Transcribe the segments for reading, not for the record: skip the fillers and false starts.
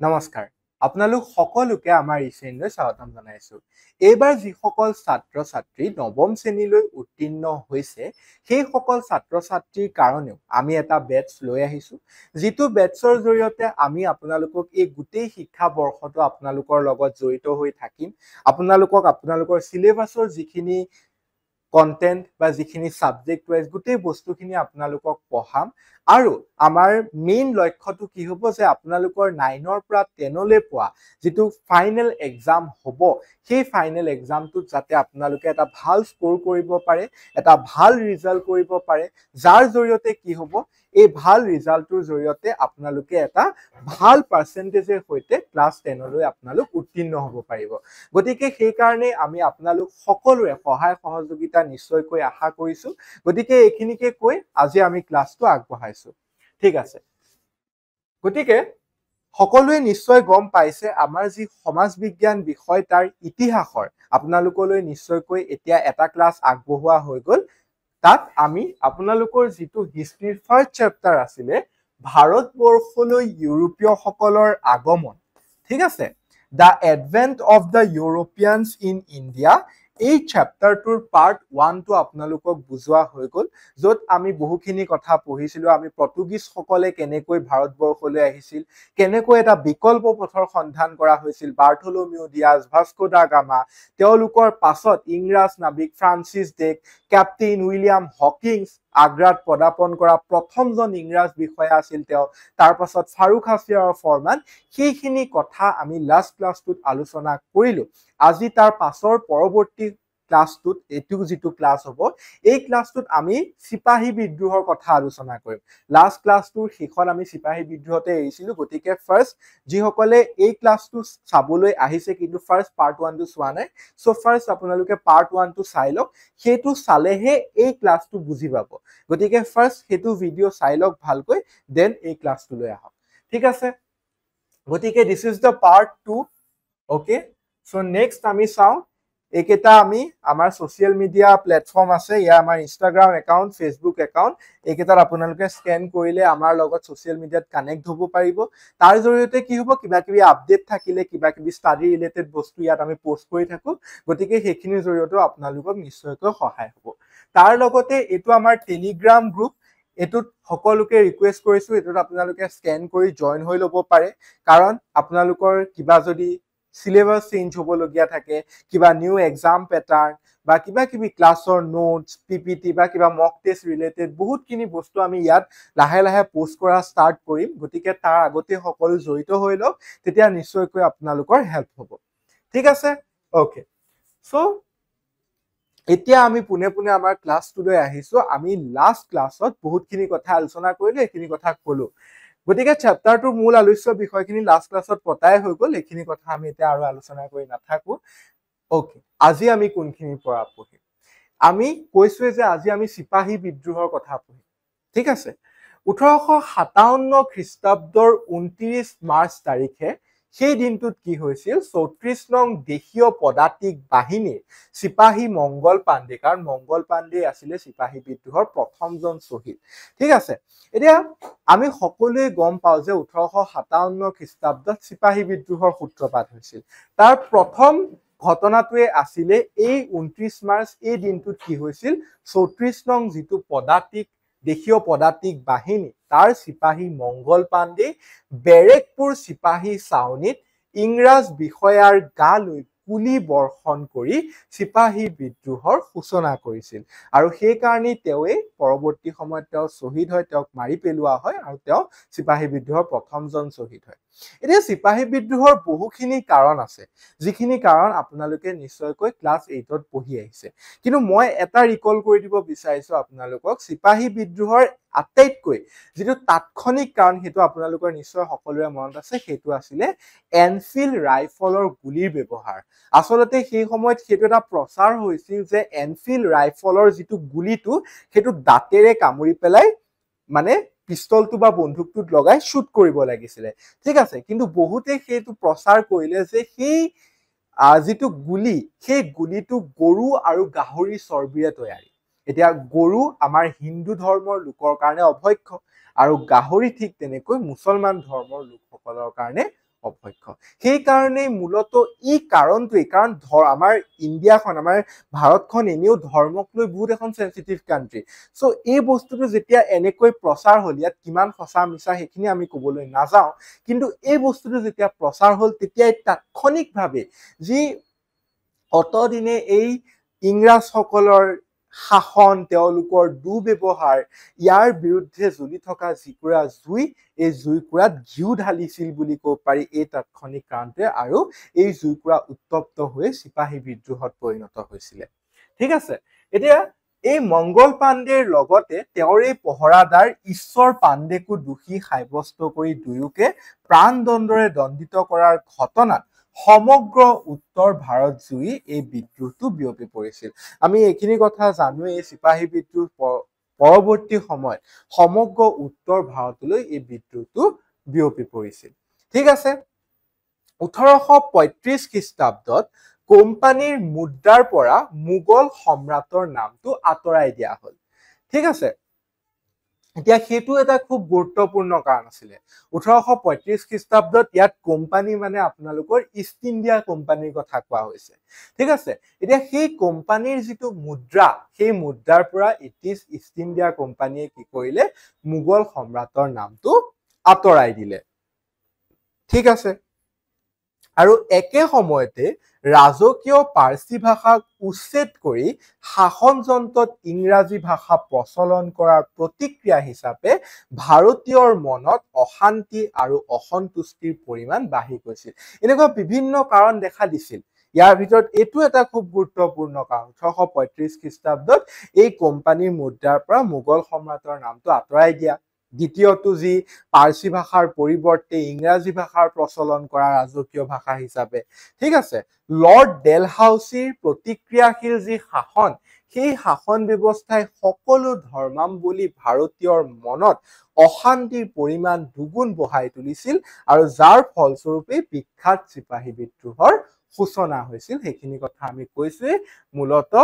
নমস্কাৰ আপোনালোক সকলোকে আমাৰ এই শ্ৰেণীলৈ স্বাগতম জনাইছো এইবাৰ যিসকল ছাত্ৰ ছাত্ৰী নৱম শ্ৰেণীলৈ উত্তীৰ্ণ হৈছে সেই সকল ছাত্ৰ ছাত্ৰীৰ কাৰণেও আমি এটা বেটছ লৈ আহিছো যিটো বেটছৰ জৰিয়তে আমি আপোনালোকক এই গোটেই শিক্ষা বৰ্ষটো আপোনালোকৰ লগত জড়িত হৈ থাকিম আপোনালোকৰ সিলেবাছৰ যিখিনি কন্টেন্ট বা যিখিনি সাবজেক্ট ওয়াইজ গোটেই বস্তুখিনি আপোনালোকক পঢ়াম আৰু আমাৰ মেইন লক্ষ্যটো কি হ'ব যে আপোনালোকৰ 9 ৰ পৰা 10 লৈ পোৱা যেটো ফাইনেল এক্সাম হ'ব সেই ফাইনেল এক্সামটোত যাতে আপোনালোকে এটা ভাল স্কোৰ কৰিব পাৰে এটা ভাল ৰিজাল্ট কৰিব পাৰে যাৰ জৰিয়তে কি হ'ব এই ভাল ৰিজাল্টৰ জৰিয়তে আপোনালোকে এটা ভাল পাৰ্সেন্টেজৰ সৈতে ক্লাস 10 লৈ আপোনালোক উত্তীৰ্ণ হ'ব পাৰিব গতিকে সেই কাৰণে আমি আপোনালোক সকলোৰে সহায় সহযোগিতা নিশ্চয়কৈ আশা কৰিছো গতিকে এইখিনিকে কৈ আজি আমি ক্লাসটো আগবঢ়াইছো ঠিক আছে গতিকে সকলোৱে নিশ্চয় গম পাইছে আমাৰ যি সমাজ বিজ্ঞান বিষয় তাৰ ইতিহাসৰ আপোনালোকলৈ নিশ্চয়কৈ এতিয়া এটা ক্লাস আগবঢ়োৱা হৈ গল তাত আমি আপোনালোকৰ যিটো হিষ্ট্ৰীৰ ফাৰ্স্ট চেপ্টাৰ আছিলে ভাৰতবৰ্ষলৈ ইউৰোপীয় সকলৰ আগমন ঠিক আছে The Advent of the Europeans in India এই চ্যাপ্টাৰটোৰ পাৰ্ট 1 টো আপোনালোকক বুজোৱা হৈ গল যত আমি বহুখিনি কথা পঢ়িছিলো আমি পৰ্তুগীজ সকলে কেনেকৈ ভাৰতবৰ্ষলৈ আহিছিল কেনেকৈ এটা বিকল্প পথৰ সন্ধান কৰা হৈছিল Bartholomew Dias Vasco da Gama তেওঁলোকৰ পাছত ইংৰাজ নাবিক Francis Drake captain William Hawkins আগ্ৰাত পদাপন কৰা প্ৰথমজন ইংৰাজ বিষয়া আছিল তেওঁ তাৰ পাছত ফাৰুক হাফিয়াৰ ফৰমান সেইখিনি কথা আমি লাষ্ট ক্লাসটোত আলোচনা কৰিলো আজি তাৰ পাছৰ পৰৱৰ্তী ক্লাসটোত এটু যেটো ক্লাস হ'ব এই ক্লাসটোত আমি সিপাহী বিদ্ৰোহৰ কথা আলোচনা কৰিম লাষ্ট ক্লাসটোৰ শেষত আমি সিপাহী বিদ্ৰোহতে এৰিছিলো গতিকে ফাৰ্স্ট যি সকলে এই ক্লাসটো চাবলৈ আহিছে কিন্তু ফাৰ্স্ট পাৰ্ট 1 টো চোৱা নাই সো ফাৰ্স্ট আপোনালোকে পাৰ্ট 1 টো চাই লওক হেতু চালেহে এই ক্লাসটো বুজি পাব গতিকে ফাৰ্স্ট হেতু ভিডিও চাই লওক ভালকৈ দেন এই ক্লাসটো লৈ আহক ঠিক আছে গতিকে this is the part 2 okay so next আমি চাও একেটা আমি আমাৰ সোশ্যাল মিডিয়া প্ল্যাটফৰ্ম আছে ইয়া আমাৰ ইনষ্টাগ্ৰাম একাউন্ট ফেসবুক একাউন্ট একেটাত আপোনালোকে স্ক্যান কৰিলে আমাৰ লগত সোশ্যাল মিডিয়াত কানেক্ট হ'ব পাৰিব তাৰ জৰিয়তে কি হ'ব কিবা কিবি আপডেট থাকিলে কিবা কিবি ষ্টাডি ৰিলেটেড বস্তু ইয়াত আমি পোষ্ট কৰি থাকো গতিকে সেইখিনিৰ জৰিয়তে আপোনালোকক নিশ্চয়কৈ সহায় হ'ব তাৰ লগতে এটো আমাৰ টেলিগ্ৰাম গ্ৰুপ এটুত সকলোকে ৰিকুৱেষ্ট কৰিছো এটুত আপোনালোকে স্ক্যান কৰি জয়েন হৈ ল'ব পাৰে কাৰণ আপোনালোকৰ কিবা যদি সিলেবাস চেঞ্জ হ'ব লগিয়া থাকে কিবা নিউ এক্সাম প্যাটাৰ্ন বা কিবা কিবি ক্লাসৰ নোটস পিপিটি বা কিবা মক টেস্ট ৰিলেটেড বহুতখিনি বস্তু আমি ইয়াত লাহে লাহে পোষ্ট কৰা ষ্টাৰ্ট কৰিম গতিকে তাৰ আগতে সকলো জড়িত হৈ লওক তেতিয়া নিশ্চয়কৈ আপোনালোকৰ হেল্প হ'ব ঠিক আছে ওকে সো এতিয়া আমি পুনে পুনে আমাৰ ক্লাসটো লৈ আহিছো আমি লাষ্ট ক্লাসত বহুতখিনি কথা আলোচনা কৰিলো এখিনি কথা কলো গতিকে চ্যাপ্টাৰটোৰ মূল আলোচ্য বিষয়খিনি লাষ্ট ক্লাসত পতাই হৈ গল এখিনি কথা আমি এতিয়া আৰু আলোচনা কৰি নাথাকো ওকে আজি আমি কোনখিনিৰ পৰা পঢ়িম আমি কৈছো যে আজি আমি সিপাহী বিদ্ৰোহৰ কথা পঢ়িম ঠিক আছে 1857 খ্ৰীষ্টাব্দৰ 29 মাৰ্চ তাৰিখে সেই দিনটোত কি হৈছিল 34 নং দেশীয় পদাতিক বাহিনীৰ সিপাহী মঙ্গল পাণ্ডে কাৰণ মঙ্গল পাণ্ডে আছিল সিপাহী বিদ্ৰোহৰ প্ৰথমজন শহীদ ঠিক আছে এতিয়া আমি সকলোৱে গম পাও যে 1857 খ্ৰীষ্টাব্দত সিপাহী বিদ্ৰোহৰ সূত্ৰপাত হৈছিল তাৰ প্ৰথম ঘটনাটোৱে আছিল এই 29 মাৰ্চ এই দিনটোত কি হৈছিল 34 নং যেটো পদাতিক দেশীয় পদাতিক বাহিনী তাৰ সিপাহী মঙ্গল পাণ্ডে বেৰেকপুৰ সিপাহী ছাউনিত ইংৰাজ বিষয়াৰ গালৈ কুলি বৰ্ষণ কৰি সিপাহী বিদ্ৰোহৰ সূচনা কৰিছিল আৰু সেই কাৰণে তেওঁৱে পৰৱৰ্তী সময়ত তেওঁ শহীদ হয় তেওঁক মাৰি পেলোৱা হয় আৰু তেওঁ সিপাহী বিদ্ৰোহৰ প্ৰথমজন শহীদ হয় এতিয়া সিপাহী বিদ্ৰোহৰ বহুখিনি কাৰণ আছে যিখিনি কাৰণ আপোনালোকে নিশ্চয়কৈ ক্লাস 8 ত পঢ়ি আহিছে কিন্তু মই এটা ৰিকল কৰি দিব বিচাৰিছো আপোনালোকক সিপাহী বিদ্ৰোহৰ আটাইতকৈ যেটো তাৎক্ষণিক কাৰণ হেতু আপোনালোকৰ নিশ্চয় সকলোৰে মনত আছে হেতু আছিল এনফিল্ড ৰাইফলৰ গুলিৰ ব্যৱহাৰ আসলতে সেই সময়ত হেতু এটা প্ৰচাৰ হৈছিল যে এনফিল্ড ৰাইফলৰ যেটো গুলিটো হেতু দাঁতেৰে কামুৰি পেলাই মানে পিস্তলটো বা বন্দুকটোত লগাই শুট কৰিব লাগিছিল ঠিক আছে কিন্তু বহুতে হেতু প্ৰচাৰ কৰিলে যে সেই যেটো গুলি সেই গুলিটো গৰু আৰু গাহৰি চৰ্বিৰে তৈয়াৰী এতিয়া গৰু আমাৰ হিন্দু ধৰ্মৰ লোকৰ কাৰণে অভক্ষ্য আৰু গাহৰি ঠিক তেনেকৈ মুছলমান ধৰ্মৰ লোকসকলৰ কাৰণে অপক্ষ সেইকাৰণেই মূলত ই কাৰণটোৱেই কাৰণ আমাৰ ইণ্ডিয়াখন আমাৰ ভাৰতখন এনেও ধৰ্মক লৈ বহুত এখন চেঞ্চিটিভ কাণ্ট্ৰি চ' এই বস্তুটো যেতিয়া এনেকৈ প্ৰচাৰ হ'ল ইয়াত কিমান সঁচা মিছা সেইখিনি আমি ক'বলৈ নাযাওঁ কিন্তু এই বস্তুটো যেতিয়া প্ৰচাৰ হ'ল তেতিয়াই তাৎক্ষণিকভাৱে যি অতদিনে এই ইংৰাজসকলৰ শাসন তেওঁলোকৰ দুৰ্ব্যৱহাৰ ইয়াৰ বিৰুদ্ধে জ্বলি থকা যিকুৰা জুই এই জুইকুৰাত ঘিউ ঢালিছিল বুলি ক'ব পাৰি এই তাৎক্ষণিক কাৰণটোৱে আৰু এই জুইকুৰা উত্তপ্ত হৈ চিপাহী বিদ্ৰোহত পৰিণত হৈছিলে ঠিক আছে এতিয়া এই মংগল পাণ্ডেৰ লগতে তেওঁৰ এই পহৰাদাৰ ঈশ্বৰ পাণ্ডেকো দোষী সাব্যস্ত কৰি দুয়োকে প্ৰাণদণ্ডৰে দণ্ডিত কৰাৰ ঘটনাত সমগ্ৰ উত্তৰ ভাৰত জুৰি এই বিদ্ৰোহটো বিয়পি পৰিছিল আমি এইখিনি কথা জানোৱেই এই চিপাহী বিদ্ৰোহ পৰৱৰ্তী সময়ত সমগ্ৰ উত্তৰ ভাৰতলৈ এই বিদ্ৰোহটো বিয়পি পৰিছিল ঠিক আছে 1835 খ্ৰীষ্টাব্দত কোম্পানীৰ মুদ্ৰাৰ পৰা মোগল সম্ৰাটৰ নামটো আঁতৰাই দিয়া হ'ল ঠিক আছে এতিয়া সেইটো এটা খুব গুৰুত্বপূৰ্ণ কাৰণ আছিলে 1835 খ্ৰীষ্টাব্দত ইয়াত কোম্পানী মানে আপোনালোকৰ ইষ্ট ইণ্ডিয়া কোম্পানীৰ কথা কোৱা হৈছে ঠিক আছে এতিয়া সেই কোম্পানীৰ যিটো মুদ্ৰা সেই মুদ্ৰাৰ পৰা ইষ্ট ইণ্ডিয়া কোম্পানীয়ে কি কৰিলে মোগল সম্ৰাটৰ নামটো আঁতৰাই দিলে ঠিক আছে আৰু একে সময়তে ৰাজকীয় পাৰ্চী ভাষাক উচ্ছেদ কৰি শাসনযন্ত্ৰত ইংৰাজী ভাষা প্ৰচলন কৰাৰ প্ৰতিক্ৰিয়া হিচাপে ভাৰতীয়ৰ মনত অশান্তি আৰু অসন্তুষ্টিৰ পৰিমাণ বাঢ়ি গৈছিল এনেকুৱা বিভিন্ন কাৰণ দেখা দিছিল ইয়াৰ ভিতৰত এইটো এটা খুব গুৰুত্বপূৰ্ণ কাৰণ 1835 খ্ৰীষ্টাব্দত এই কোম্পানীৰ মুদ্ৰাৰ পৰা মোগল সম্ৰাটৰ নামটো আঁতৰাই দিয়া দ্বিতীয়টো যি পাৰ্চী ভাষাৰ পৰিৱৰ্তে ইংৰাজী ভাষাৰ প্ৰচলন কৰা ৰাজকীয় ভাষা হিচাপে ঠিক আছে লৰ্ড ডেলহাউচিৰ প্ৰতিক্ৰিয়াশীল যি শাসন সেই শাসন ব্যৱস্থাই সকলো ধৰ্মাৱলম্বী ভাৰতীয়ৰ মনত অশান্তিৰ পৰিমাণ দুগুণ বঢ়াই তুলিছিল আৰু যাৰ ফলস্বৰূপে বিখ্যাত চিপাহী বিদ্ৰোহৰ সূচনা হৈছিল সেইখিনি কথা আমি কৈছোৱে মূলত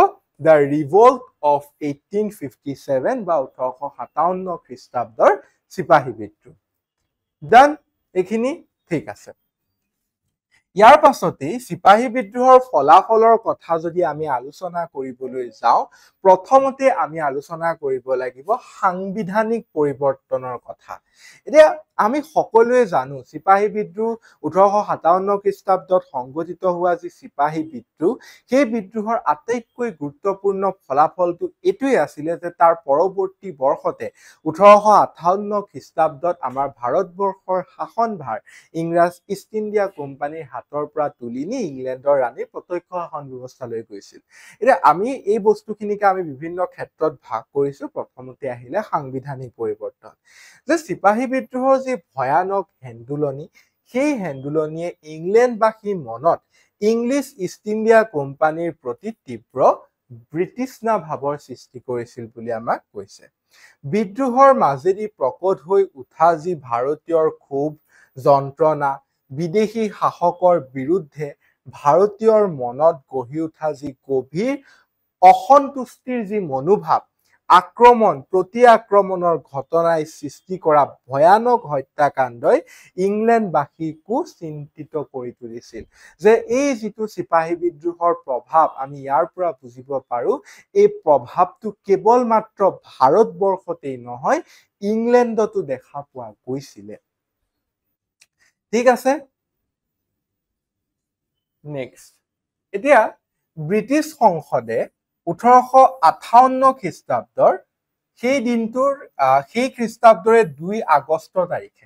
The Revolt of 1857 বা 1857 খ্ৰীষ্টাব্দৰ চিপাহী বিদ্ৰোহ ডান এইখিনি ঠিক আছে ইয়াৰ পাছতেই চিপাহী বিদ্ৰোহৰ ফলাফলৰ কথা যদি আমি আলোচনা কৰিবলৈ যাওঁ প্ৰথমতে আমি আলোচনা কৰিব লাগিব সাংবিধানিক পৰিৱৰ্তনৰ কথা এতিয়া আমি সকলোৱে জানো চিপাহী বিদ্ৰোহ 1857 খ্ৰীষ্টাব্দত সংঘটিত হোৱা যি চিপাহী বিদ্ৰোহ সেই বিদ্ৰোহৰ আটাইতকৈ গুৰুত্বপূৰ্ণ ফলাফলটো এইটোৱে আছিলে যে তাৰ পৰৱৰ্তী বৰ্ষতে 1858 খ্ৰীষ্টাব্দত আমাৰ ভাৰতবৰ্ষৰ শাসনভাৰ ইংৰাজ ইষ্ট ইণ্ডিয়া কোম্পানীৰ হাতৰ পৰা তুলি নি ইংলেণ্ডৰ ৰাণীৰ প্ৰত্যক্ষ শাসন ব্যৱস্থালৈ গৈছিল এতিয়া আমি এই বস্তুখিনিকে আমি বিভিন্ন ক্ষেত্ৰত ভাগ কৰিছো প্ৰথমতে আহিলে সাংবিধানিক পৰিৱৰ্তন যে চিপাহী বিদ্ৰোহৰ যি ভয়ানক হেন্দুলনি সেই হেন্দুলনিয়ে ইংলেণ্ডবাসীৰ মনত ইংলিছ ইষ্ট ইণ্ডিয়া কোম্পানীৰ প্ৰতি তীব্ৰ ব্ৰিটিছনা ভাৱৰ সৃষ্টি কৰিছিল বুলি আমাক কৈছে বিদ্ৰোহৰ মাজেদি প্ৰকট হৈ উঠা যি ভাৰতীয়ৰ ক্ষোভ যন্ত্ৰণা বিদেশী শাসকৰ বিৰুদ্ধে ভাৰতীয়ৰ মনত গঢ়ি উঠা যি গভীৰ অসন্তুষ্টিৰ যি মনোভাৱ আক্ৰমণ প্ৰতি আক্ৰমণৰ ঘটনাই সৃষ্টি কৰা ভয়ানক হত্যাকাণ্ডই ইংলেণ্ডবাসীকো চিন্তিত কৰি তুলিছিল যে এই যিটো চিপাহী বিদ্ৰোহৰ প্ৰভাৱ আমি ইয়াৰ পৰা বুজিব পাৰো এই প্ৰভাৱটো কেৱল মাত্ৰ ভাৰতবৰ্ষতেই নহয় ইংলেণ্ডতো দেখা পোৱা গৈছিলে ঠিক আছে নেক্সট এতিয়া ব্ৰিটিছ সংসদে 1858 খ্ৰীষ্টাব্দৰ সেই দিনটোৰ সেই খ্ৰীষ্টাব্দৰে 2 আগষ্ট তাৰিখে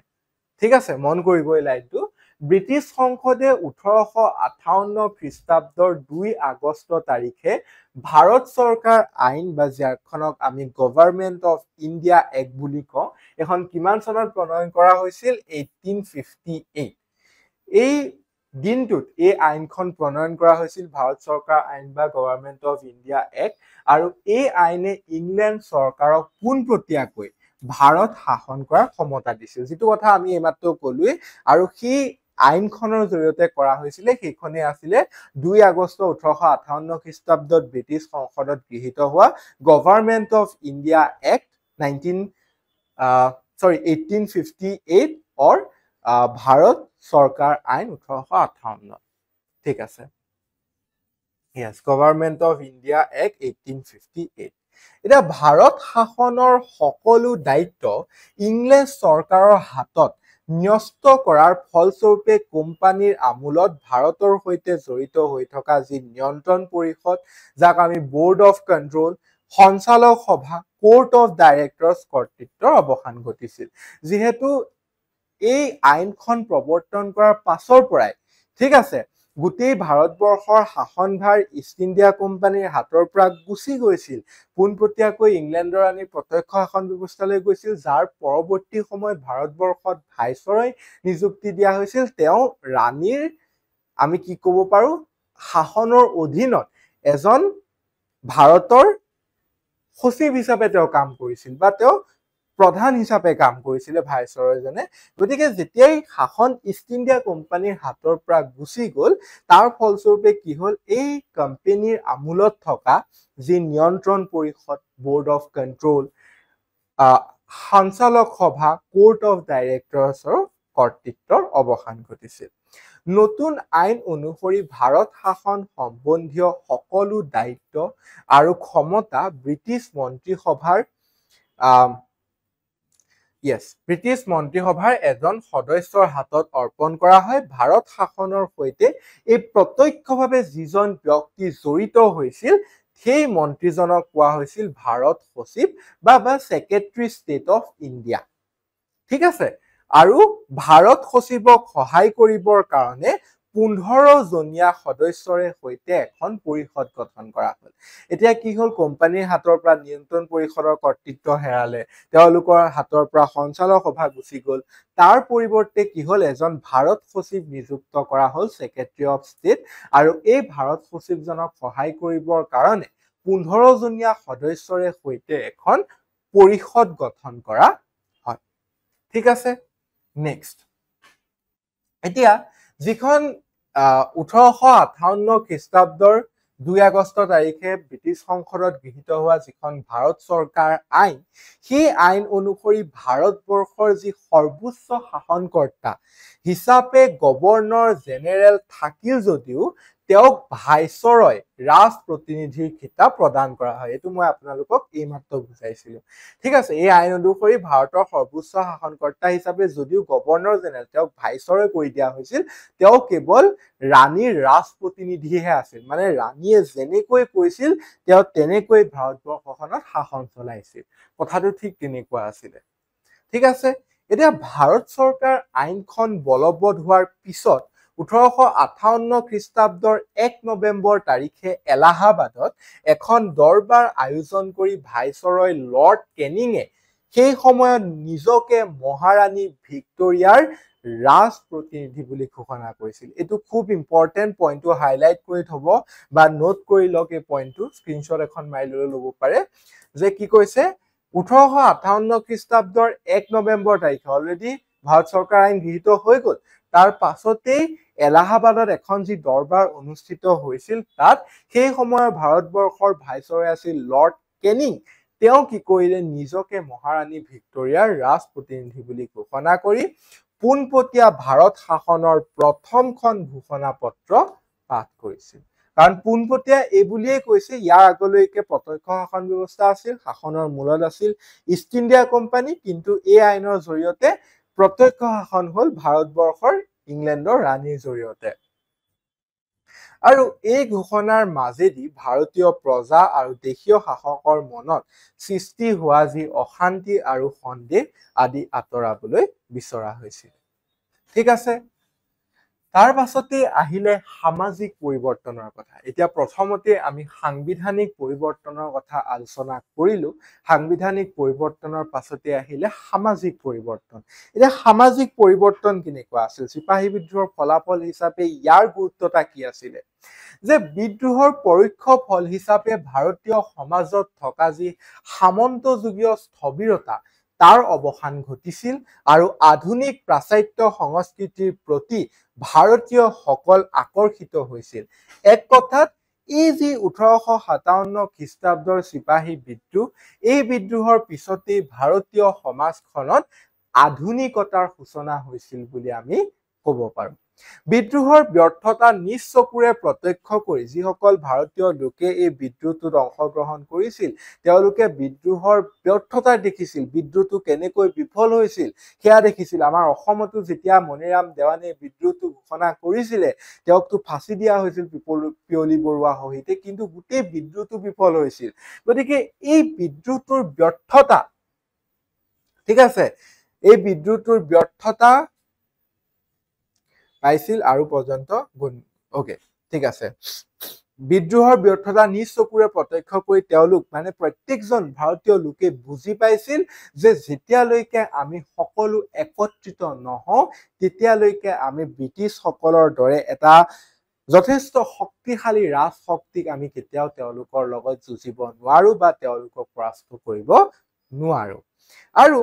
ঠিক আছে মন কৰিব এই লাইনটো ব্ৰিটিছ সংসদে 1858 খ্ৰীষ্টাব্দৰ 2 আগষ্ট তাৰিখে ভাৰত চৰকাৰ আইন বা যাৰখনক আমি গভৰ্ণমেণ্ট অফ ইণ্ডিয়া এক্ট বুলি কওঁ এখন কিমান চনত প্ৰণয়ন কৰা হৈছিল 1858 এই দিনটোত এই আইনখন প্ৰণয়ন কৰা হৈছিল ভাৰত চৰকাৰ আইন বা গভৰ্ণমেণ্ট অফ ইণ্ডিয়া এক্ট আৰু এই আইনে ইংলেণ্ড চৰকাৰক পোনপটীয়াকৈ ভাৰত শাসন কৰাৰ ক্ষমতা দিছিল যিটো কথা আমি এইমাত্ৰ ক'লোৱে আৰু সেই আইনখনৰ জৰিয়তে কৰা হৈছিলে সেইখনে আছিলে 2 আগষ্ট 1858 খ্ৰীষ্টাব্দত ব্ৰিটিছ সংসদত গৃহীত হোৱা government of India act 1858 or Bharat চৰকাৰ আইন 1858 ঠিক আছে Yes, Government of India Act 1858 এতিয়া ভাৰত শাসনৰ সকলো দায়িত্ব ইংলেজ চৰকাৰৰ হাতত ন্যস্ত কৰাৰ ফলস্বৰূপে কোম্পানীৰ আমূলত ভাৰতৰ সৈতে জড়িত হৈ থকা যি নিয়ন্ত্ৰণ পৰিষদ যাক আমি বোৰ্ড অফ কণ্ট্ৰোল সঞ্চালক সভা কোৰ্ট অফ ডাইৰেক্টৰ্ছ কৰ্তৃত্বৰ অৱসান ঘটিছিল যিহেতু এই আইনখন প্ৰৱৰ্তন কৰাৰ পাছৰ পৰাই ঠিক আছে গোটেই ভাৰতবৰ্ষৰ শাসনভাৰ ইষ্ট ইণ্ডিয়া কোম্পানীৰ হাতৰ পৰা গুচি গৈছিল পোনপটীয়াকৈ ইংলেণ্ডৰ ৰাণীৰ প্ৰত্যক্ষ শাসন ব্যৱস্থালৈ গৈছিল যাৰ পৰৱৰ্তী সময়ত ভাৰতবৰ্ষত ভাইচৰয় নিযুক্তি দিয়া হৈছিল তেওঁ ৰাণীৰ আমি কি ক'ব পাৰো শাসনৰ অধীনত এজন ভাৰতৰ সচিব হিচাপে তেওঁ কাম কৰিছিল বা তেওঁ প্ৰধান হিচাপে কাম কৰিছিলে ভাইচৰয়জনে গতিকে যেতিয়াই শাসন ইষ্ট ইণ্ডিয়া কোম্পানীৰ হাতৰ পৰা গুচি গ'ল তাৰ ফলস্বৰূপে কি হ'ল এই কোম্পানীৰ আমূলত থকা যি নিয়ন্ত্ৰণ পৰিষদ বোৰ্ড অফ কণ্ট্ৰোল সঞ্চালক সভা কোৰ্ট অফ ডাইৰেক্টৰ্ছৰ কৰ্তৃত্বৰ অৱসান ঘটিছিল নতুন আইন অনুসৰি ভাৰত শাসন সম্বন্ধীয় সকলো দায়িত্ব আৰু ক্ষমতা ব্ৰিটিছ মন্ত্ৰীসভাৰ ব্ৰিটিছ মন্ত্ৰীসভাৰ এজন সদস্যৰ হাতত অৰ্পণ কৰা হয় ভাৰত শাসনৰ সৈতে এই প্ৰত্যক্ষভাৱে যিজন ব্যক্তি জড়িত হৈছিল সেই মন্ত্ৰীজনক কোৱা হৈছিল ভাৰত সচিব বা ছেক্ৰেটাৰী ষ্টেট অফ ইণ্ডিয়া ঠিক আছে আৰু ভাৰত সচিবক সহায় কৰিবৰ কাৰণে 15 জনীয়া সদস্যৰে সৈতে এখন পৰিষদ গঠন কৰা হ'ল এতিয়া কি হ'ল কোম্পানীৰ হাতৰ পৰা নিয়ন্ত্ৰণ পৰিষদৰ কৰ্তৃত্ব হেৰালে তেওঁলোকৰ হাতৰ পৰা সঞ্চালক সভা গুচি গ'ল তাৰ পৰিৱৰ্তে কি হ'ল এজন ভাৰত সচিব নিযুক্ত কৰা হ'ল ছেক্ৰেটাৰী অফ ষ্টেট আৰু এই ভাৰত সচিবজনক সহায় কৰিবৰ কাৰণে 15 জনীয়া সদস্যৰে সৈতে এখন পৰিষদ গঠন কৰা হয় ঠিক আছে নেক্সট এতিয়া যিখন 1858 খ্ৰীষ্টাব্দৰ 2 আগষ্ট তাৰিখে ব্ৰিটিছ সংসদত গৃহীত হোৱা যিখন ভাৰত চৰকাৰ আইন সেই আইন অনুসৰি ভাৰতবৰ্ষৰ যি সৰ্বোচ্চ শাসনকৰ্তা হিচাপে গভৰ্ণৰ জেনেৰেল থাকিল যদিও তেওঁক ভাইচৰয় ৰাজ প্ৰতিনিধিৰ খিতাপ প্ৰদান কৰা হয় এইটো মই আপোনালোকক এইমাত্ৰ বুজাইছিলো ঠিক আছে এই আইন অনুসৰি ভাৰতৰ সৰ্বোচ্চ শাসনকৰ্তা হিচাপে যদিও গভৰ্ণৰ জেনেৰেল তেওঁক ভাইচৰয় কৰি দিয়া হৈছিল তেওঁ কেৱল ৰাণীৰ ৰাজ প্ৰতিনিধিহে আছিল মানে ৰাণীয়ে যেনেকৈ কৈছিল তেওঁ তেনেকৈ ভাৰতবৰ্ষখনত শাসন চলাইছিল কথাটো ঠিক তেনেকুৱা আছিল ঠিক আছে এতিয়া ভাৰত চৰকাৰ আইনখন বলবৎ হোৱাৰ পিছত 1858 খ্ৰীষ্টাব্দৰ 1 নৱেম্বৰ তাৰিখে এলাহাবাদত এখন দৰবাৰ আয়োজন কৰি ভাইচৰয় লৰ্ড কেনিঙে সেই সময়ত নিজকে মহাৰাণী ভিক্টোৰিয়াৰ ৰাজ প্ৰতিনিধি বুলি ঘোষণা কৰিছিল এইটো খুব ইম্পৰ্টেন্ট পইণ্টটো হাইলাইট কৰি থব বা নোট কৰি লওক এই পইণ্টটো স্ক্ৰীনশ্বট এখন মাৰি ল'ব পাৰে যে কি কৈছে 1858 খ্ৰীষ্টাব্দৰ 1 নৱেম্বৰ তাৰিখে অলৰেডি ভাৰত চৰকাৰ আইন গৃহীত হৈ গ'ল তাৰ পাছতেই এলাহাবাদত এখন যি দৰবাৰ অনুষ্ঠিত হৈছিল তাত সেই সময়ৰ ভাৰতবৰ্ষৰ ভাইচৰয় আছিল লৰ্ড কেনিং তেওঁ কি কৰিলে নিজকে মহাৰাণী ভিক্টোৰিয়াৰ ৰাজ প্ৰতিনিধি বুলি ঘোষণা কৰি পোনপটীয়া ভাৰত শাসনৰ প্ৰথমখন ঘোষণা পত্ৰ পাঠ কৰিছিল কাৰণ পোনপটীয়া এই বুলিয়ে কৈছে ইয়াৰ আগলৈকে প্ৰত্যক্ষ শাসন ব্যৱস্থা আছিল শাসনৰ মূলত আছিল ইষ্ট ইণ্ডিয়া কোম্পানী কিন্তু এই আইনৰ জৰিয়তে প্ৰত্যক্ষ শাসন হ'ল ভাৰতবৰ্ষৰ ইংলেণ্ডৰ ৰাণীৰ জৰিয়তে আৰু এই ঘোষণাৰ মাজেদি ভাৰতীয় প্ৰজা আৰু দেশীয় শাসকৰ মনত সৃষ্টি হোৱা যি অশান্তি আৰু সন্দেহ আদি আঁতৰাবলৈ বিচৰা হৈছিল ঠিক আছে তাৰ পাছতে আহিলে সামাজিক পৰিৱৰ্তনৰ কথা এতিয়া প্ৰথমতে আমি সাংবিধানিক পৰিৱৰ্তনৰ কথা আলোচনা কৰিলো সাংবিধানিক পৰিৱৰ্তনৰ পাছতে আহিলে সামাজিক পৰিৱৰ্তন এতিয়া সামাজিক পৰিৱৰ্তন কেনেকুৱা আছিল চিপাহী বিদ্ৰোহৰ ফলাফল হিচাপে ইয়াৰ গুৰুত্বতা কি আছিল যে বিদ্ৰোহৰ পৰোক্ষ ফল হিচাপে ভাৰতীয় সমাজত থকা যি সামন্তযুগীয় স্থবিৰতা তাৰ অৱসান ঘটিছিল আৰু আধুনিক প্ৰাচাত্য সংস্কৃতিৰ প্ৰতি ভাৰতীয় সকল আকৰ্ষিত হৈছিল এক কথাত এই যি 1857 খ্ৰীষ্টাব্দৰ চিপাহী বিদ্ৰোহ এই বিদ্ৰোহৰ পিছতেই ভাৰতীয় সমাজখনত আধুনিকতাৰ সূচনা হৈছিল বুলি আমি ক'ব পাৰোঁ। বিদ্ৰোহৰ ব্যৰ্থতা নিজ চকুৰে প্ৰত্যক্ষ কৰি যিসকল ভাৰতীয় লোকে এই বিদ্ৰোহটোত অংশগ্ৰহণ কৰিছিল তেওঁলোকে বিদ্ৰোহৰ ব্যৰ্থতা দেখিছিল, বিদ্ৰোহটো কেনেকৈ বিফল হৈছিল সেয়া দেখিছিল। আমাৰ অসমতো যেতিয়া মণিৰাম দেৱানে বিদ্ৰোহটো ঘোষণা কৰিছিলে তেওঁকতো ফাঁচি দিয়া হৈছিল পিয়লি বৰুৱা সহিতে, কিন্তু গোটেই বিদ্ৰোহটো বিফল হৈছিল। গতিকে এই বিদ্ৰোহটোৰ ব্যৰ্থতা, ঠিক আছে, এই বিদ্ৰোহটোৰ ব্যৰ্থতা পাইছিল আৰু পৰ্যন্ত ওকে, ঠিক আছে। বিদ্ৰোহৰ ব্যৰ্থতা নিজ চকুৰে প্ৰত্যক্ষ কৰি তেওঁলোক মানে প্ৰত্যেকজন ভাৰতীয় লোকে বুজি পাইছিল যে যেতিয়ালৈকে আমি সকলো একত্ৰিত নহওঁ তেতিয়ালৈকে আমি ব্ৰিটিছসকলৰ দৰে এটা যথেষ্ট শক্তিশালী ৰাজশক্তিক আমি কেতিয়াও তেওঁলোকৰ লগত যুঁজিব নোৱাৰো বা তেওঁলোকক পৰাস্ত কৰিব নোৱাৰো। আৰু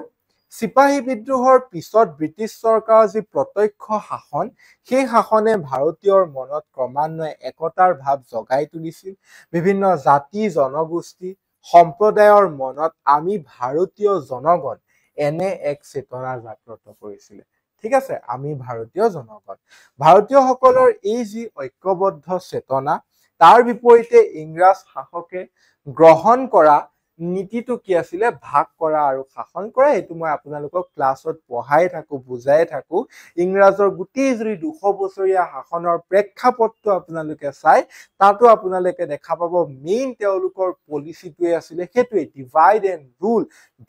চিপাহী বিদ্ৰোহৰ পিছত ব্ৰিটিছ চৰকাৰৰ যি প্ৰত্যক্ষ শাসন সেই শাসনে ভাৰতীয়ৰ মনত ক্ৰমান্বয়ে একতাৰ ভাৱ জগাই তুলিছিল। বিভিন্ন জাতি জনগোষ্ঠী সম্প্ৰদায়ৰ মনত আমি ভাৰতীয় জনগণ এনে এক চেতনা জাগ্ৰত কৰিছিলে। ঠিক আছে, আমি ভাৰতীয় জনগণ, ভাৰতীয়সকলৰ এই যি ঐক্যবদ্ধ চেতনা তাৰ বিপৰীতে ইংৰাজ শাসকে গ্ৰহণ কৰা নীতিটো কি আছিলে? ভাগ কৰা আৰু শাসন কৰা। এইটো মই আপোনালোকক ক্লাছত পঢ়াই থাকো, বুজাই থাকো। ইংৰাজৰ গোটেই যদি 200 বছৰীয়া শাসনৰ প্ৰেক্ষাপটটো আপোনালোকে চাই তাতো আপোনালোকে দেখা পাব মেইন তেওঁলোকৰ পলিচিটোৱে আছিলে সেইটোৱে, ডিভাইড এণ্ড ৰুল,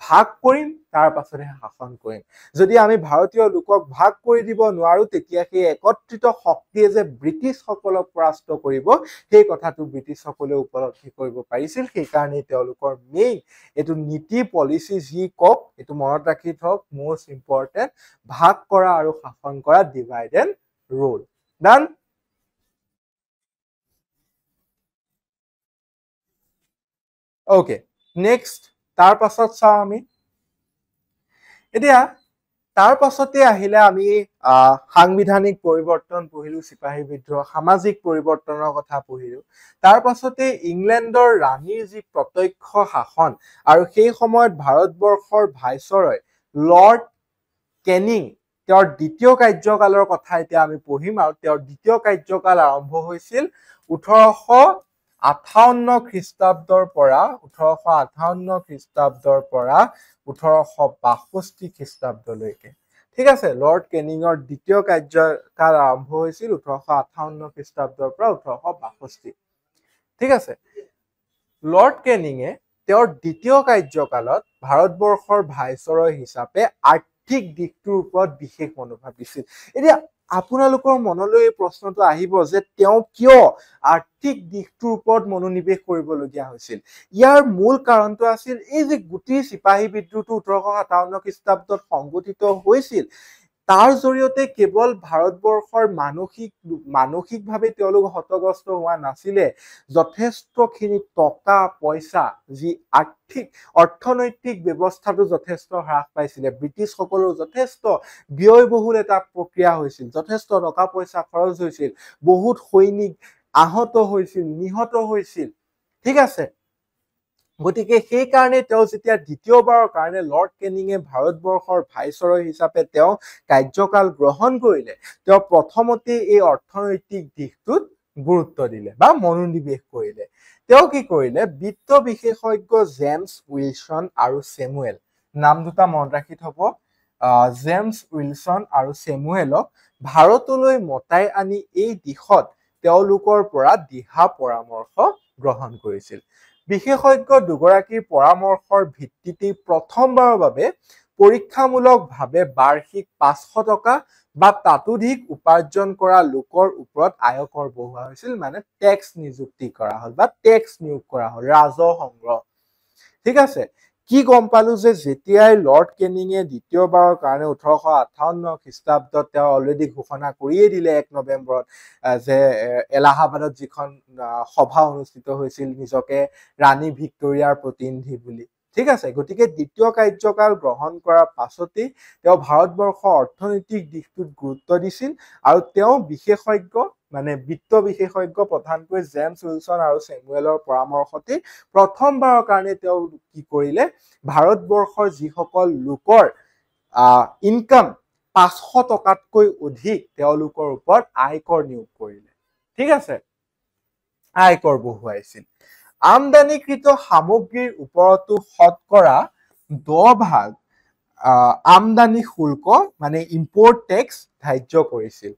ভাগ কৰিম তাৰ পাছতহে শাসন কৰিম। যদি আমি ভাৰতীয় লোকক ভাগ কৰি দিব নোৱাৰো তেতিয়া সেই একত্ৰিত শক্তিয়ে যে ব্ৰিটিছসকলক পৰাস্ত কৰিব সেই কথাটো ব্ৰিটিছসকলে উপলব্ধি কৰিব পাৰিছিল। সেইকাৰণে তেওঁলোকৰ মেইন এইটো নীতি পলিচি যি কওক এইটো মনত ৰাখি থওক, most important, ভাগ কৰা আৰু শাসন কৰা, divide and rule. Done? Okay, next তাৰ পাছত চাওঁ আমি। এতিয়া তাৰ পাছতে আহিলে আমি সাংবিধানিক পৰিৱৰ্তন পঢ়িলো, চিপাহী বিদ্ৰোহ, সামাজিক পৰিৱৰ্তনৰ কথা পঢ়িলো। তাৰ পাছতে ইংলেণ্ডৰ ৰাণীৰ যি প্ৰত্যক্ষ শাসন আৰু সেই সময়ত ভাৰতবৰ্ষৰ ভাইচৰয় লৰ্ড কেনিং তেওঁৰ দ্বিতীয় কাৰ্যকালৰ কথা এতিয়া আমি পঢ়িম। আৰু তেওঁৰ দ্বিতীয় কাৰ্যকাল আৰম্ভ হৈছিল 1858 খ্ৰীষ্টাব্দৰ পৰা 1862 খ্ৰীষ্টাব্দলৈকে। ঠিক আছে, লৰ্ড কেনিঙৰ দ্বিতীয় কাৰ্যকাল আৰম্ভ হৈছিল 1858 খ্ৰীষ্টাব্দৰ পৰা 1862। ঠিক আছে, লৰ্ড কেনিঙে তেওঁৰ দ্বিতীয় কাৰ্যকালত ভাৰতবৰ্ষৰ ভাইচৰয় হিচাপে আৰ্থিক দিশটোৰ ওপৰত বিশেষ মনোভাৱ দিছিল। এতিয়া আপোনালোকৰ মনলৈ এই প্ৰশ্নটো আহিব যে তেওঁ কিয় আৰ্থিক দিশটোৰ ওপৰত মনোনিৱেশ কৰিবলগীয়া হৈছিল? ইয়াৰ মূল কাৰণটো আছিল এই যে গোটেই চিপাহী বিদ্ৰোহটো 1857 খ্ৰীষ্টাব্দত সংগঠিত হৈছিল, তাৰ জৰিয়তে কেৱল ভাৰতবৰ্ষৰ মানসিকভাৱে তেওঁলোক হতগ্ৰস্ত হোৱা নাছিলে, যথেষ্টখিনি টকা পইচা যি অৰ্থনৈতিক ব্যৱস্থাটো যথেষ্ট হ্ৰাস পাইছিলে, ব্ৰিটিছসকলৰ যথেষ্ট ব্যয়বহুল এটা প্ৰক্ৰিয়া হৈছিল, যথেষ্ট টকা পইচা খৰচ হৈছিল, বহুত সৈনিক আহত হৈছিল, নিহত হৈছিল। ঠিক আছে, গতিকে সেইকাৰণে তেওঁ যেতিয়া দ্বিতীয়বাৰৰ কাৰণে লৰ্ড কেনিঙে ভাৰতবৰ্ষৰ ভাইচৰয় হিচাপে তেওঁ কাৰ্যকাল গ্ৰহণ কৰিলে, তেওঁ প্ৰথমতে এই অৰ্থনৈতিক দিশটোত গুৰুত্ব দিলে বা মনোনিৱেশ কৰিলে। তেওঁ কি কৰিলে? বিত্ত বিশেষজ্ঞ জেমছ উইলছন আৰু চেমুৱেল, নাম দুটা মনত ৰাখি থব, জেমছ উইলছন আৰু চেমুৱেলক ভাৰতলৈ মতাই আনি এই দিশত তেওঁলোকৰ পৰা দিহা পৰামৰ্শ গ্ৰহণ কৰিছিল। বিশেষজ্ঞ দুগৰাকীৰ পৰামৰ্শৰ ভিত্তিতে প্ৰথমবাৰৰ বাবে পৰীক্ষামূলকভাৱে বাৰ্ষিক 500 টকা বা তাতোধিক উপাৰ্জন কৰা লোকৰ ওপৰত আয়কৰ বহুৱা হৈছিল, মানে টেক্স নিযুক্তি কৰা হ'ল বা টেক্স নিয়োগ কৰা হ'ল, ৰাজহ সংগ্ৰহ। ঠিক আছে, কি গম পালো যে যেতিয়াই লৰ্ড কেনিঙে দ্বিতীয়বাৰৰ কাৰণে 1858 খ্ৰীষ্টাব্দত তেওঁ অলৰেডি ঘোষণা কৰিয়ে দিলে 1 নৱেম্বৰত যে এলাহাবাদত যিখন সভা অনুষ্ঠিত হৈছিল নিজকে ৰাণী ভিক্টৰিয়াৰ প্ৰতিনিধি বুলি। ঠিক আছে, গতিকে দ্বিতীয় কাৰ্যকাল গ্ৰহণ কৰাৰ পাছতেই তেওঁ ভাৰতবৰ্ষৰ অৰ্থনৈতিক দিশটোত গুৰুত্ব দিছিল আৰু তেওঁ বিশেষজ্ঞ মানে বিত্ত বিশেষজ্ঞ প্ৰধানকৈ জেমছ উইলছন আৰু চেমুৱেলৰ পৰামৰ্শতে প্ৰথমবাৰৰ কাৰণে তেওঁ কি কৰিলে? ভাৰতবৰ্ষৰ যিসকল লোকৰ ইনকাম 500 টকাতকৈ অধিক তেওঁলোকৰ ওপৰত আয়কৰ নিয়োগ কৰিলে ঠিক আছে আয়কৰ বহুৱাইছিল আমদানিকৃত সামগ্ৰীৰ ওপৰতো শতকৰা 10% আমদানি শুল্ক মানে ইম্পৰ্ট টেক্স ধাৰ্য কৰিছিল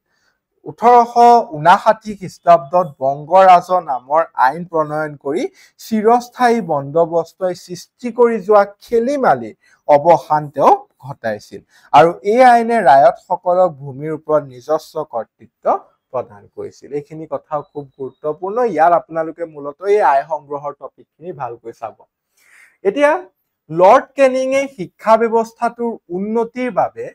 1859 খ্ৰীষ্টাব্দত বংগৰাজ নামৰ আইন প্ৰণয়ন কৰি চিৰস্থায়ী বন্দোবস্তই সৃষ্টি কৰি যোৱা খেলিমালি অৱসান তেওঁ ঘটাইছিল আৰু এই আইনে ৰায়তসকলক ভূমিৰ ওপৰত নিজস্ব কৰ্তৃত্ব প্ৰদান কৰিছিল এইখিনি কথাও খুব গুৰুত্বপূৰ্ণ ইয়াৰ আপোনালোকে মূলতঃ এই আই সংগ্ৰহৰ টপিকখিনি ভালকৈ চাব এতিয়া লৰ্ড কেনিঙে শিক্ষা ব্যৱস্থাটোৰ উন্নতিৰ বাবে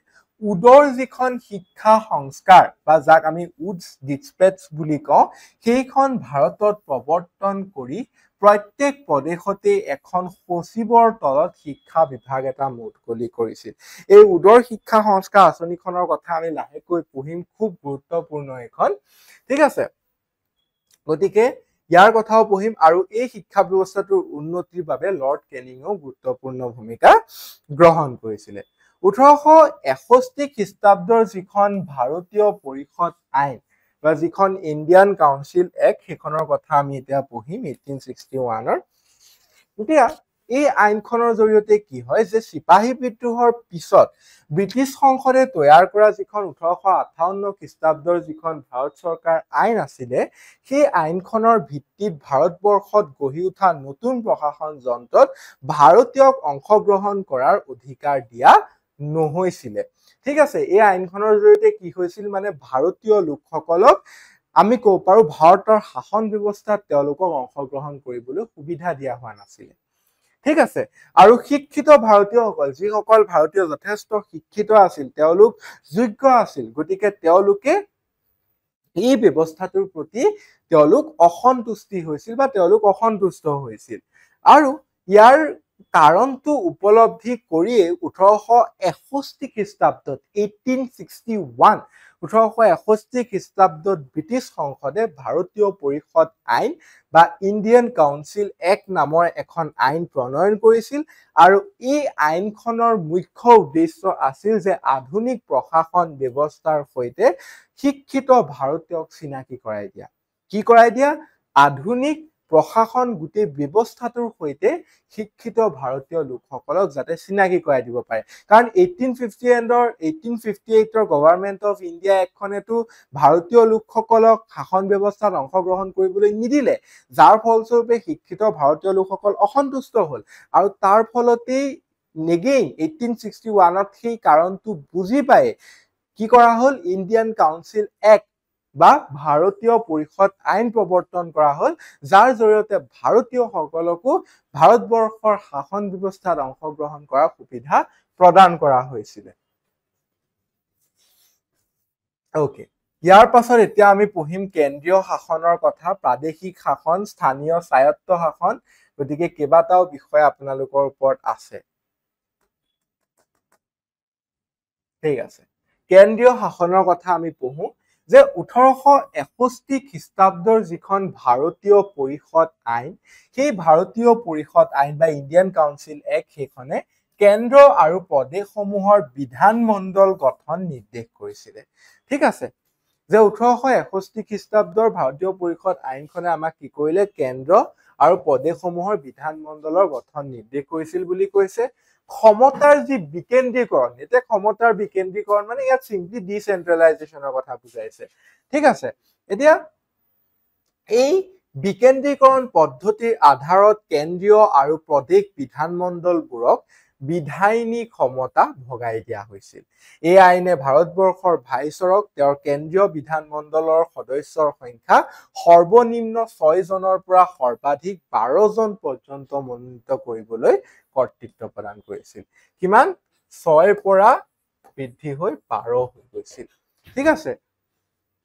উদৰ যিখন শিক্ষা সংস্কাৰ বা যাক আমি উডছ ডিস্পেটছ বুলি কওঁ সেইখন ভাৰতত প্ৰৱৰ্তন কৰি প্ৰত্যেক প্ৰদেশতে এখন সচিবৰ তলত শিক্ষা বিভাগ এটা মুকলি কৰিছিল এই উদৰ শিক্ষা সংস্কাৰ আঁচনিখনৰ কথা আমি লাহেকৈ পঢ়িম খুব গুৰুত্বপূৰ্ণ এখন ঠিক আছে গতিকে ইয়াৰ কথাও পঢ়িম আৰু এই শিক্ষা ব্যৱস্থাটোৰ উন্নতিৰ বাবে লৰ্ড কেনিঙেও গুৰুত্বপূৰ্ণ ভূমিকা গ্ৰহণ কৰিছিলে 1861 খ্ৰীষ্টাব্দৰ যিখন ভাৰতীয় পৰিষদ আইন বা যিখন ইণ্ডিয়ান কাউন্সিল এক্ট সেইখনৰ কথা আমি এতিয়া পঢ়িম 1861 এতিয়া এই আইনখনৰ জৰিয়তে কি হয় যে সিপাহী বিদ্ৰোহৰ পিছত ব্ৰিটিছ সংসদে তৈয়াৰ কৰা যিখন 1858 খ্ৰীষ্টাব্দৰ যিখন ভাৰত চৰকাৰ আইন আছিলে সেই আইনখনৰ ভিত্তিত ভাৰতবৰ্ষত গঢ়ি উঠা নতুন প্ৰশাসন যন্ত্ৰত ভাৰতীয়ক অংশগ্ৰহণ কৰাৰ অধিকাৰ দিয়া নহৈছিলে ঠিক আছে এই আইনখনৰ জৰিয়তে কি হৈছিল মানে ভাৰতীয় লোকসকলক আমি ক'ব পাৰো ভাৰতৰ শাসন ব্যৱস্থাত তেওঁলোকক অংশগ্ৰহণ কৰিবলৈ সুবিধা দিয়া হোৱা নাছিল ঠিক আছে আৰু শিক্ষিত ভাৰতীয়সকল যিসকল ভাৰতীয় যথেষ্ট শিক্ষিত আছিল তেওঁলোক যোগ্য আছিল গতিকে তেওঁলোকে এই ব্যৱস্থাটোৰ প্ৰতি তেওঁলোক অসন্তুষ্টি হৈছিল বা তেওঁলোক অসন্তুষ্ট হৈছিল আৰু ইয়াৰ কাৰণটো উপলব্ধি কৰিয়ে 1861 খ্ৰীষ্টাব্দত 1861 খ্ৰীষ্টাব্দত ব্ৰিটিছ সংসদে ভাৰতীয় পৰিষদ আইন বা ইণ্ডিয়ান কাউন্সিল এক্ট নামৰ এখন আইন প্ৰণয়ন কৰিছিল আৰু এই আইনখনৰ মুখ্য উদ্দেশ্য আছিল যে আধুনিক প্ৰশাসন ব্যৱস্থাৰ সৈতে শিক্ষিত ভাৰতীয়ক চিনাকি কৰাই দিয়া কি কৰাই দিয়া আধুনিক প্ৰশাসন গোটেই ব্যৱস্থাটোৰ সৈতে শিক্ষিত ভাৰতীয় লোকসকলক যাতে চিনাকি কৰাই দিব পাৰে কাৰণ 1858 গভৰ্ণমেণ্ট অফ ইণ্ডিয়া এখনেতো ভাৰতীয় লোকসকলক শাসন ব্যৱস্থাত অংশগ্ৰহণ কৰিবলৈ নিদিলে যাৰ ফলস্বৰূপে শিক্ষিত ভাৰতীয় লোকসকল অসন্তুষ্ট হ'ল আৰু তাৰ ফলতেই নেগেইন 1861ত সেই কাৰণটো বুজি পায় কি কৰা হ'ল ইণ্ডিয়ান কাউন্সিল এক্ট বা ভাৰতীয় পৰিষদ আইন প্ৰৱৰ্তন কৰা হ'ল যাৰ জৰিয়তে ভাৰতীয়সকলকো ভাৰতবৰ্ষৰ শাসন ব্যৱস্থাত অংশগ্ৰহণ কৰাৰ সুবিধা প্ৰদান কৰা হৈছিল ওকে ইয়াৰ পাছত এতিয়া আমি পঢ়িম কেন্দ্ৰীয় শাসনৰ কথা প্ৰাদেশিক শাসন স্থানীয় স্বায়ত্ত শাসন গতিকে কেইবাটাও বিষয় আপোনালোকৰ ওপৰত আছে ঠিক আছে কেন্দ্ৰীয় শাসনৰ কথা আমি পঢ়ো যে 1861 খ্ৰীষ্টাব্দৰ যিখন ভাৰতীয় পৰিষদ আইন সেই ভাৰতীয় পৰিষদ আইন বা ইণ্ডিয়ান কাউন্সিল এক্ট সেইখনে কেন্দ্ৰ আৰু প্ৰদেশসমূহৰ বিধানমণ্ডল গঠন নিৰ্দেশ কৰিছিলে ঠিক আছে যে 1861 খ্ৰীষ্টাব্দৰ ভাৰতীয় পৰিষদ আইনখনে আমাক কি কৰিলে কেন্দ্ৰ আৰু প্ৰদেশসমূহৰ বিধানমণ্ডলৰ গঠন নিৰ্দেশ কৰিছিল বুলি কৈছে ক্ষমতাৰ যি বিকেন্দ্ৰীকৰণ এতিয়া ক্ষমতাৰ বিকেন্দ্ৰীকৰণ মানে ইয়াত সিম্পলি ডিসেন্ট্ৰেলাইজেশনৰ কথা বুজাইছে ঠিক আছে এতিয়া এই বিকেন্দ্ৰীকৰণ পদ্ধতিৰ আধাৰত কেন্দ্ৰীয় আৰু প্ৰদেশ বিধানমণ্ডলবোৰক বিধায়িনী ক্ষমতা ভগাই দিয়া হৈছিল এই আইনে ভাৰতবৰ্ষৰ ভাইচৰক তেওঁৰ কেন্দ্ৰীয় বিধানমণ্ডলৰ সদস্যৰ সংখ্যা সৰ্বনিম্ন 6 জনৰ পৰা সৰ্বাধিক 12 জন পৰ্যন্ত মনোনীত কৰিবলৈ কৰ্তৃত্ব প্ৰদান কৰিছিল কিমান 6 পৰা বৃদ্ধি হৈ 12 হৈ গৈছিল ঠিক আছে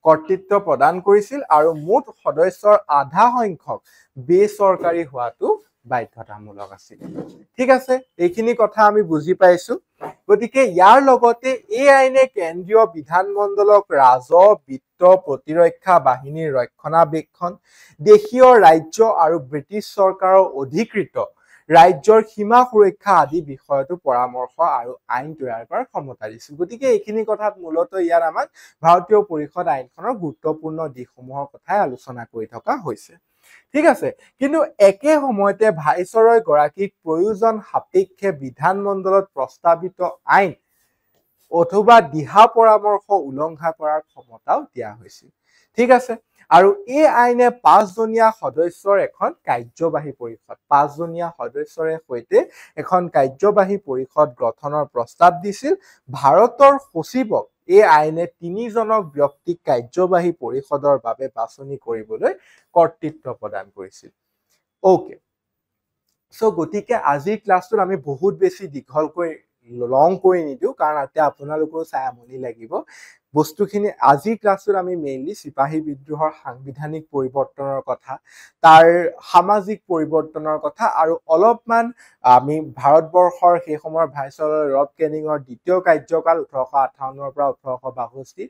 কৰ্তৃত্ব প্ৰদান কৰিছিল আৰু মুঠ সদস্যৰ আধা সংখ্যক বেচৰকাৰী হোৱাটো বাধ্যতামূলক আছিল ঠিক আছে এইখিনি কথা আমি বুজি পাইছো গতিকে ইয়াৰ লগতে এই আইনে কেন্দ্ৰীয় বিধানমণ্ডলক ৰাজহ বিত্ত প্ৰতিৰক্ষা বাহিনীৰ ৰক্ষণাবেক্ষণ দেশীয় ৰাজ্য আৰু ব্ৰিটিছ চৰকাৰৰ অধিকৃত ৰাজ্যৰ সীমা সুৰক্ষা আদি বিষয়তো পৰামৰ্শ আৰু আইন তৈয়াৰ কৰাৰ ক্ষমতা দিছিল। গতিকে এইখিনি কথাত মূলতঃ ইয়াত আমাক ভাৰতীয় পৰিষদ আইনখনৰ গুৰুত্বপূৰ্ণ দিশসমূহৰ কথাই আলোচনা কৰি থকা হৈছে। ঠিক আছে, কিন্তু একে সময়তে ভাইচৰয় গৰাকীক প্ৰয়োজন সাপেক্ষে বিধানমণ্ডলত প্ৰস্তাৱিত আইন অথবা দিহা পৰামৰ্শ উলংঘা কৰাৰ ক্ষমতাও দিয়া হৈছিল। ঠিক আছে, আৰু এই আইনে 5 জনীয়া সদস্যৰ এখন কাৰ্যবাহী পৰিষদ, 5 জনীয়া সদস্যৰে সৈতে এখন কাৰ্যবাহী পৰিষদ গঠনৰ প্ৰস্তাৱ দিছিল। ভাৰতৰ সচিবক এই আইনে 3 জনক ব্যক্তিক কাৰ্যবাহী পৰিষদৰ বাবে বাছনি কৰিবলৈ কৰ্তৃত্ব প্ৰদান কৰিছিল। ওকে, সো গতিকে আজিৰ ক্লাছটোত আমি বহুত বেছি দীঘলকৈ লং কৰি নিদিওঁ, কাৰণ এতিয়া আপোনালোকেও চাই আমনি লাগিব বস্তুখিনি। আজিৰ ক্লাছটোত আমি মেইনলি চিপাহী বিদ্ৰোহৰ সাংবিধানিক পৰিৱৰ্তনৰ কথা, তাৰ সামাজিক পৰিৱৰ্তনৰ কথা, আৰু অলপমান আমি ভাৰতবৰ্ষৰ সেই সময়ৰ ভাইচৰয় লৰ্ড কেনিঙৰ দ্বিতীয় কাৰ্যকাল 1858 পৰা 1862,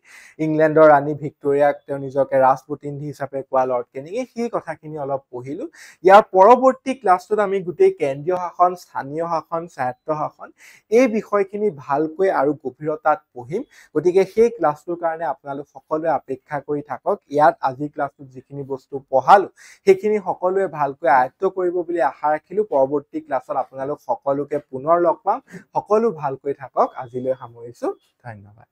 ইংলেণ্ডৰ ৰাণী ভিক্টৰিয়াক তেওঁ নিজকে ৰাজপ্ৰতিনিধি হিচাপে কোৱা লৰ্ড কেনিঙে, সেই কথাখিনি অলপ পঢ়িলো। ইয়াৰ পৰৱৰ্তী ক্লাছটোত আমি গোটেই কেন্দ্ৰীয় শাসন, স্থানীয় শাসন, স্বায়ত্ত শাসন এই বিষয়খিনি ভালকৈ আৰু গভীৰতাত পঢ়িম। গতিকে সেই ক্লাছটোৰ কাৰণে আপোনালোক সকলোৱে অপেক্ষা কৰি থাকক। ইয়াত আজি ক্লাছটোত যিখিনি বস্তু পঢ়ালো সেইখিনি সকলোৱে ভালকৈ আয়ত্ত কৰিব বুলি আশা ৰাখিলো। পৰৱৰ্তী ক্লাছত আপোনালোক সকলোকে পুনৰ লগ পাম। সকলো ভালকৈ থাকক। আজিলৈ সামৰিছো। ধন্যবাদ।